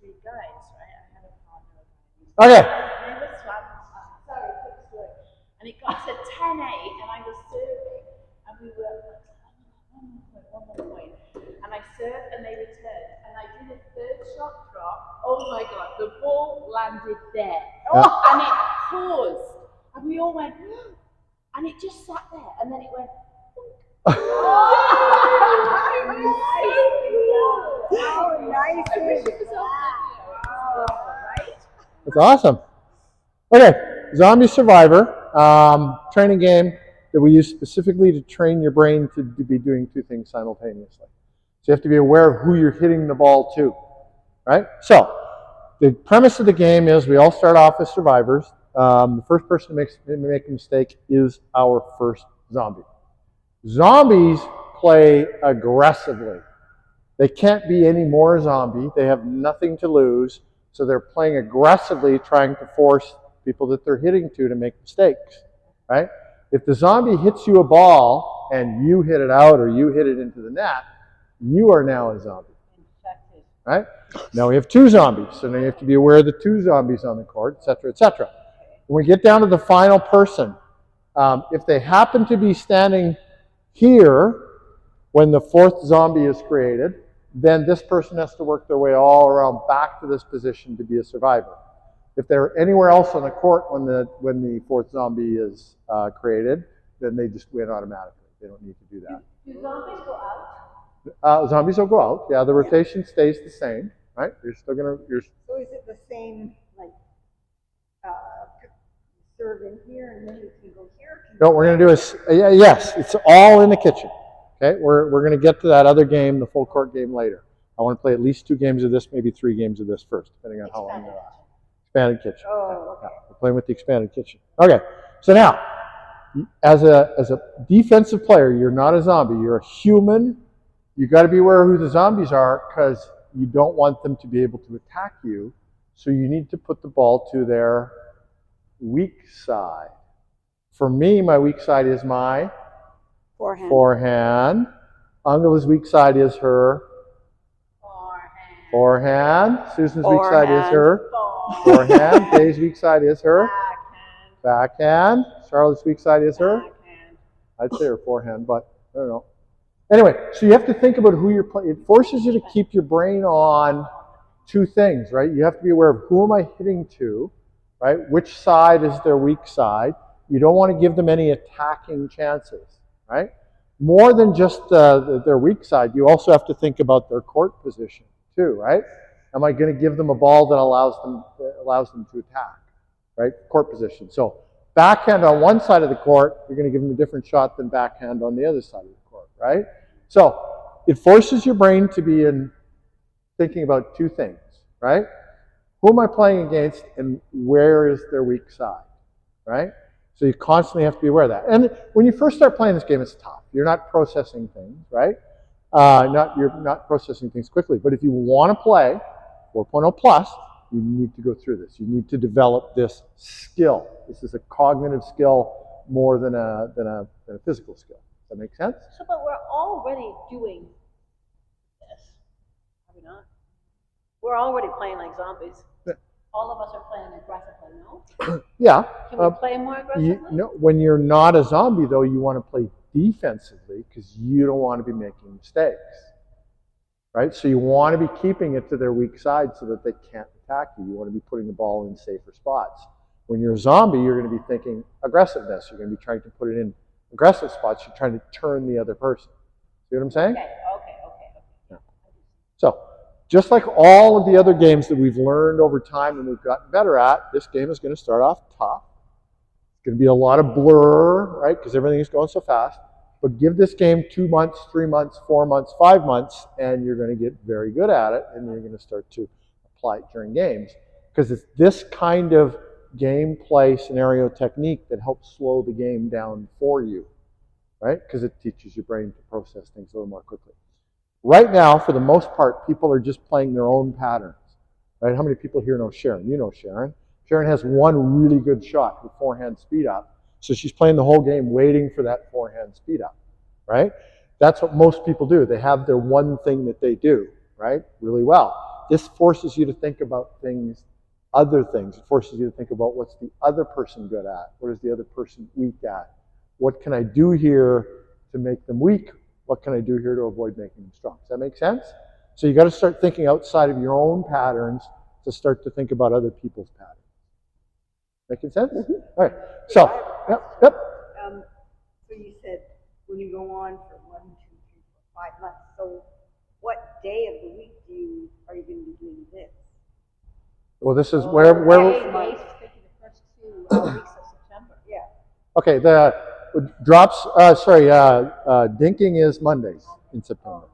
these three guys, right? I had a partner. Okay. They were sorry, quick story. And it got to 10-8, and I was serving, and we were one more point. And I served, and they returned, and I did a third shot drop. Oh my God, the ball landed there, and it paused, and we all went, and it just sat there, and then it went. That's awesome. Okay, Zombie Survivor, training game that we use specifically to train your brain to be doing two things simultaneously. So you have to be aware of who you're hitting the ball to, right? So the premise of the game is we all start off as survivors. The first person to make a mistake is our first zombie. Zombies play aggressively. They can't be any more zombie. They have nothing to lose. So they're playing aggressively, trying to force people that they're hitting to make mistakes, right? If the zombie hits you a ball and you hit it out or you hit it into the net, you are now a zombie, right? Now we have two zombies, so now you have to be aware of the two zombies on the court, etc., etc. When we get down to the final person, if they happen to be standing here when the fourth zombie is created, then this person has to work their way all around back to this position to be a survivor. If they're anywhere else on the court when the fourth zombie is created, then they just win automatically. They don't need to do that. Do zombies go out? Zombies will go out. Yeah, the rotation stays the same, right? You're still gonna. So is it the same, like, serve in here and then you can go here? No, we're gonna do is yes. It's all in the kitchen. Okay, we're going to get to that other game, the full court game, later. I want to play at least 2 games of this, maybe 3 games of this first, depending on how long they're last. Expanded kitchen. Oh, okay. Yeah, we're playing with the expanded kitchen. Okay, so now, as a defensive player, you're not a zombie. You're a human. You got to be aware of who the zombies are because you don't want them to be able to attack you. So you need to put the ball to their weak side. For me, my weak side is my forehand. Angela's weak side is her forehand. Susan's weak side is her forehand. Dave's weak side is her backhand. Charlotte's weak side is her I'd say her forehand, but I don't know. Anyway, so you have to think about who you're playing. It forces you to keep your brain on 2 things, right? You have to be aware of who am I hitting to, right? Which side is their weak side? You don't want to give them any attacking chances, right? More than just their weak side, you also have to think about their court position too, right? Am I going to give them a ball that allows them to attack, right? Court position. So backhand on one side of the court, you're going to give them a different shot than backhand on the other side of the court, right? So it forces your brain to be thinking about 2 things, right? Who am I playing against and where is their weak side, right? So you constantly have to be aware of that. And when you first start playing this game, it's tough. You're not processing things, right? You're not processing things quickly. But if you want to play 4.0 plus, you need to go through this. You need to develop this skill. This is a cognitive skill more than a physical skill. Does that make sense? So, but we're already doing this, are we not? We're already playing like zombies. All of us are playing aggressively, no? Yeah. Can we play more aggressively? When you're not a zombie, though, you want to play defensively because you don't want to be making mistakes, right? So you want to be keeping it to their weak side so that they can't attack you. You want to be putting the ball in safer spots. When you're a zombie, you're going to be thinking aggressiveness. You're going to be trying to put it in aggressive spots. You're trying to turn the other person. See what I'm saying? Okay. Yeah. So, just like all of the other games that we've learned over time and we've gotten better at, this game is going to start off tough. It's going to be a lot of blur, right, because everything is going so fast. But give this game 2 months, 3 months, 4 months, 5 months, and you're going to get very good at it, and you're going to start to apply it during games. Because it's this kind of gameplay scenario technique that helps slow the game down for you, right? Because it teaches your brain to process things a little more quickly. Right now, for the most part, people are just playing their own patterns, right? How many people here know Sharon? You know Sharon. Sharon has one really good shot, her forehand speed up. So she's playing the whole game waiting for that forehand speed up, right? That's what most people do. They have their one thing that they do, right? Really well. This forces you to think about things, other things. It forces you to think about what's the other person good at? What is the other person weak at? What can I do here to make them weak? What can I do here to avoid making them strong? Does that make sense? So you got to start thinking outside of your own patterns to start to think about other people's patterns. Making sense? Mm-hmm. All right. So, yep. So you said when you go on for 1, 2, 3, 4, 5 months. So what day of the week are you going to be doing this? Well, this is where Days, thinking the first 2 weeks of September. Yeah. okay, the drops, dinking is Mondays in September.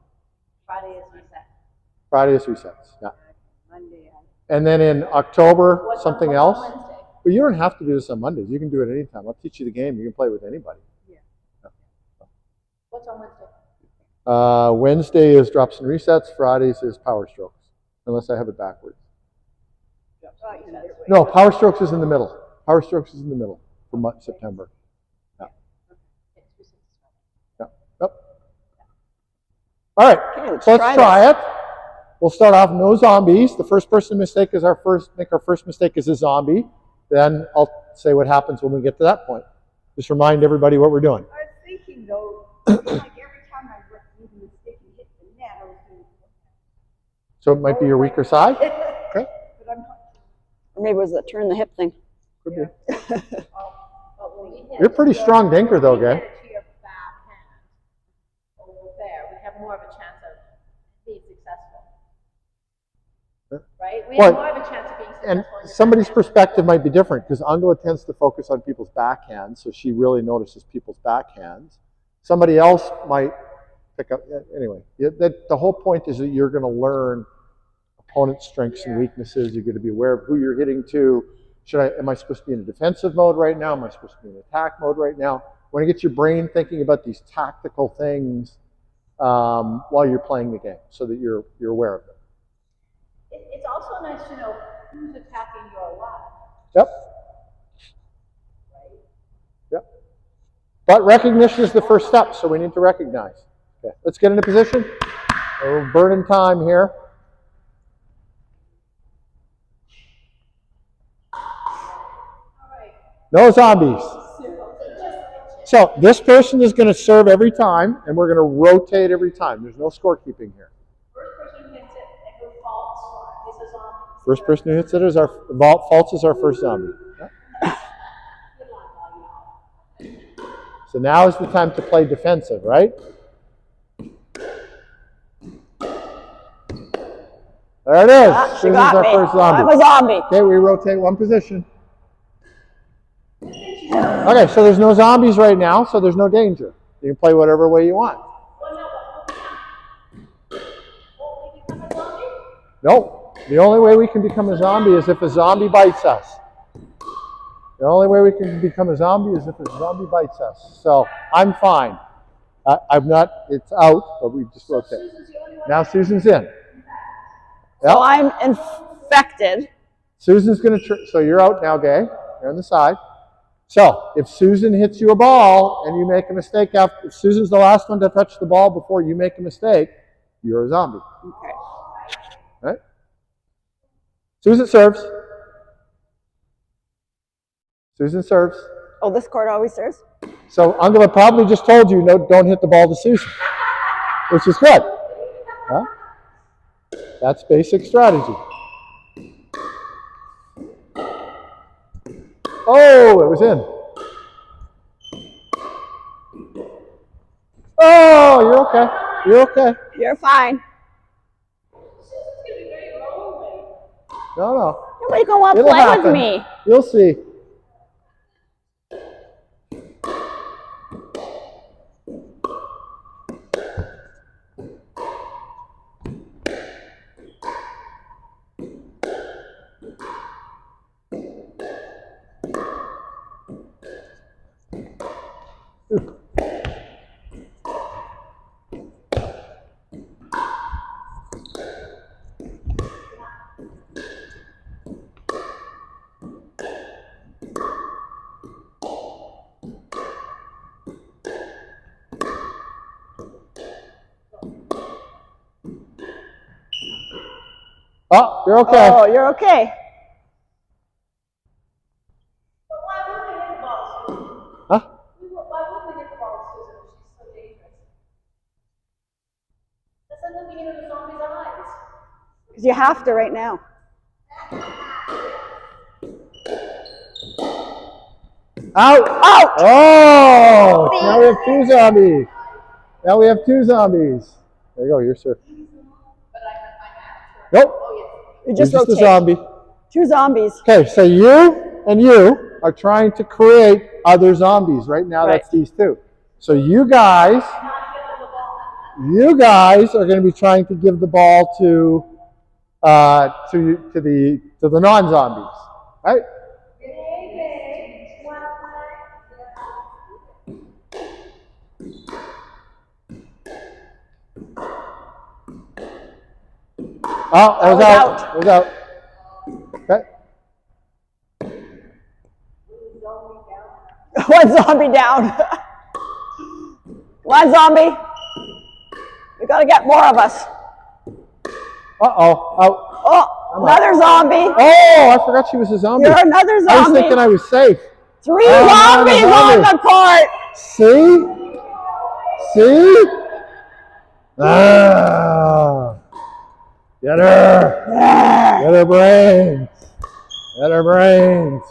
Friday is reset. Friday is resets, yeah. Monday. And then in October, What's something on else. Wednesday? But you don't have to do this on Mondays. You can do it anytime. I'll teach you the game. You can play with anybody. What's on Wednesday? Wednesday is drops and resets. Fridays is power strokes, unless I have it backwards. No, power strokes is in the middle. Power strokes is in the middle for September. Yeah. Yeah. Yep. All right. Okay, So let's try it. We'll start off no zombies. The first person to make our first mistake is a zombie. Then I'll say what happens when we get to that point. Just remind everybody what we're doing. I was thinking though, like every time I made a mistake and hit the net, I was doing. So it might be your weaker side. Okay. But I'm Or maybe it was the turn the hip thing. Could be. You're You're a pretty strong dinker though, Gay. To your backhand over there, we have more of a chance of being successful. Right? We have more of a chance of being successful. And somebody's perspective might be different because Angela tends to focus on people's backhands, so she really notices people's backhands. Somebody else might pick up, anyway. The whole point is that you're going to learn opponent's strengths and weaknesses. You're going to be aware of who you're hitting to. Am I supposed to be in a defensive mode right now? Am I supposed to be in attack mode right now? You want to get your brain thinking about these tactical things while you're playing the game so that you're aware of them. It's also nice to know who's attacking your left. Yep. Right? Yep. But recognition is the first step, so we need to recognize. Okay, let's get into position. We're burning time here. No zombies. So this person is going to serve every time, and we're going to rotate every time. There's no scorekeeping here. First person who hits it and who faults is a zombie. First person who hits it is faults is our first zombie. So now is the time to play defensive, right? There it is. Ah, she Susan's got our me. first zombie. I'm a zombie. Okay, we rotate one position. Okay, so there's no zombies right now, so there's no danger. You can play whatever way you want. No, the only way we can become a zombie is if a zombie bites us. The only way we can become a zombie is if a zombie bites us. So I'm fine. It's out, but we just rotate. Now Susan's in. Yep. So I'm infected. Susan's going to, so you're out now, Gay. You're on the side. So if Susan hits you a ball and you make a mistake, if Susan's the last one to touch the ball before you make a mistake, you're a zombie. Okay. Right? Susan serves. Susan serves. Oh, this card always serves? So Angela probably just told you, no, don't hit the ball to Susan, which is good. Huh? That's basic strategy. Oh, it was in. Oh, you're okay. You're okay. You're fine. No. Nobody go on It'll play happen. with me. You'll see. Oh, you're okay. Oh, you're okay. But why would we hit the ball, Susan? Huh? Why would we hit the ball, Susan, if she's so dangerous? That's like looking into the zombie's eyes. Because you have to right now. Out! Out! Oh! Now we have 2 zombies. Now we have 2 zombies. There you go, you're sir. Nope. You just You're rotate. a zombie. 2 zombies. Okay, so you and you are trying to create other zombies. Right now, Right. that's these 2. So you guys are going to be trying to give the ball to the non-zombies, right? Oh, that was out. It was out. Okay. One zombie down. One zombie. We gotta get more of us. Uh-oh. Out. Oh, another zombie. Oh, I forgot she was a zombie. You're another zombie. I was thinking I was safe. 3 zombies on the court. See? See? Ah. Get her. Get her brains. Get her brains.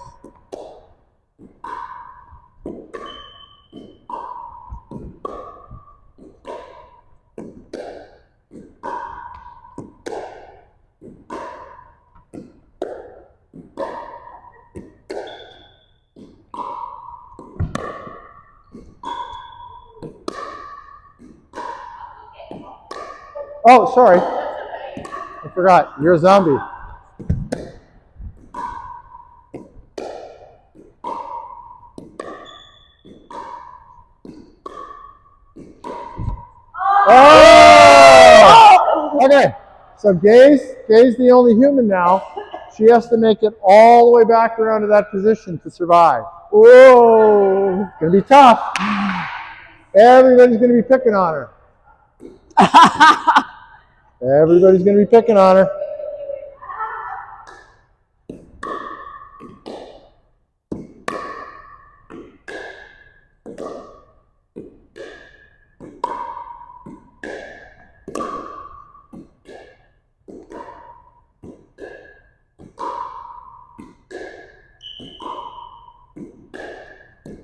Oh, sorry. I forgot. You're a zombie. Oh! Okay. So Gay's the only human now. She has to make it all the way back around to that position to survive. Whoa! It's gonna be tough. Everybody's gonna be picking on her. Everybody's going to be picking on her.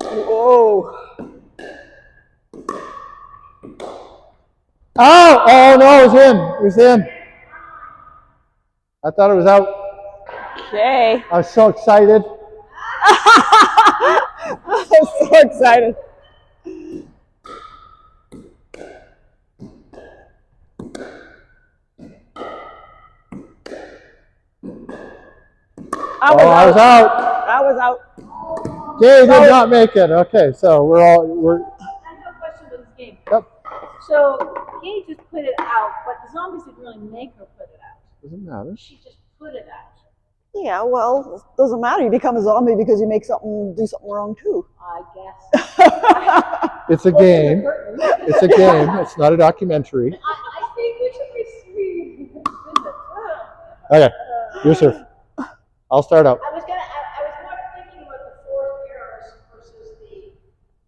Whoa. Oh! Oh no, it was him. It was him. I thought it was out. Okay. I was so excited. I'm so excited. I was out. I was out. Gay did not make it. Okay, so we're. I have a question about this game. Yep. So, Gay just put it out, but the zombies didn't really make her put it out. Doesn't matter. She just put it out. Yeah, well, it doesn't matter. You become a zombie because you make do something wrong too. I guess. It's a game. It's a game. It's not a documentary. I think we should revisit. Okay, your serve. I'll start out. I was more thinking about the 4 errors versus the.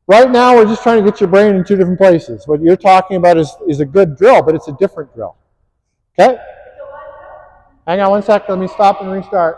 Right now, we're just trying to get your brain in 2 different places. What you're talking about is a good drill, but it's a different drill. Okay? Hang on one sec. Let me stop and restart.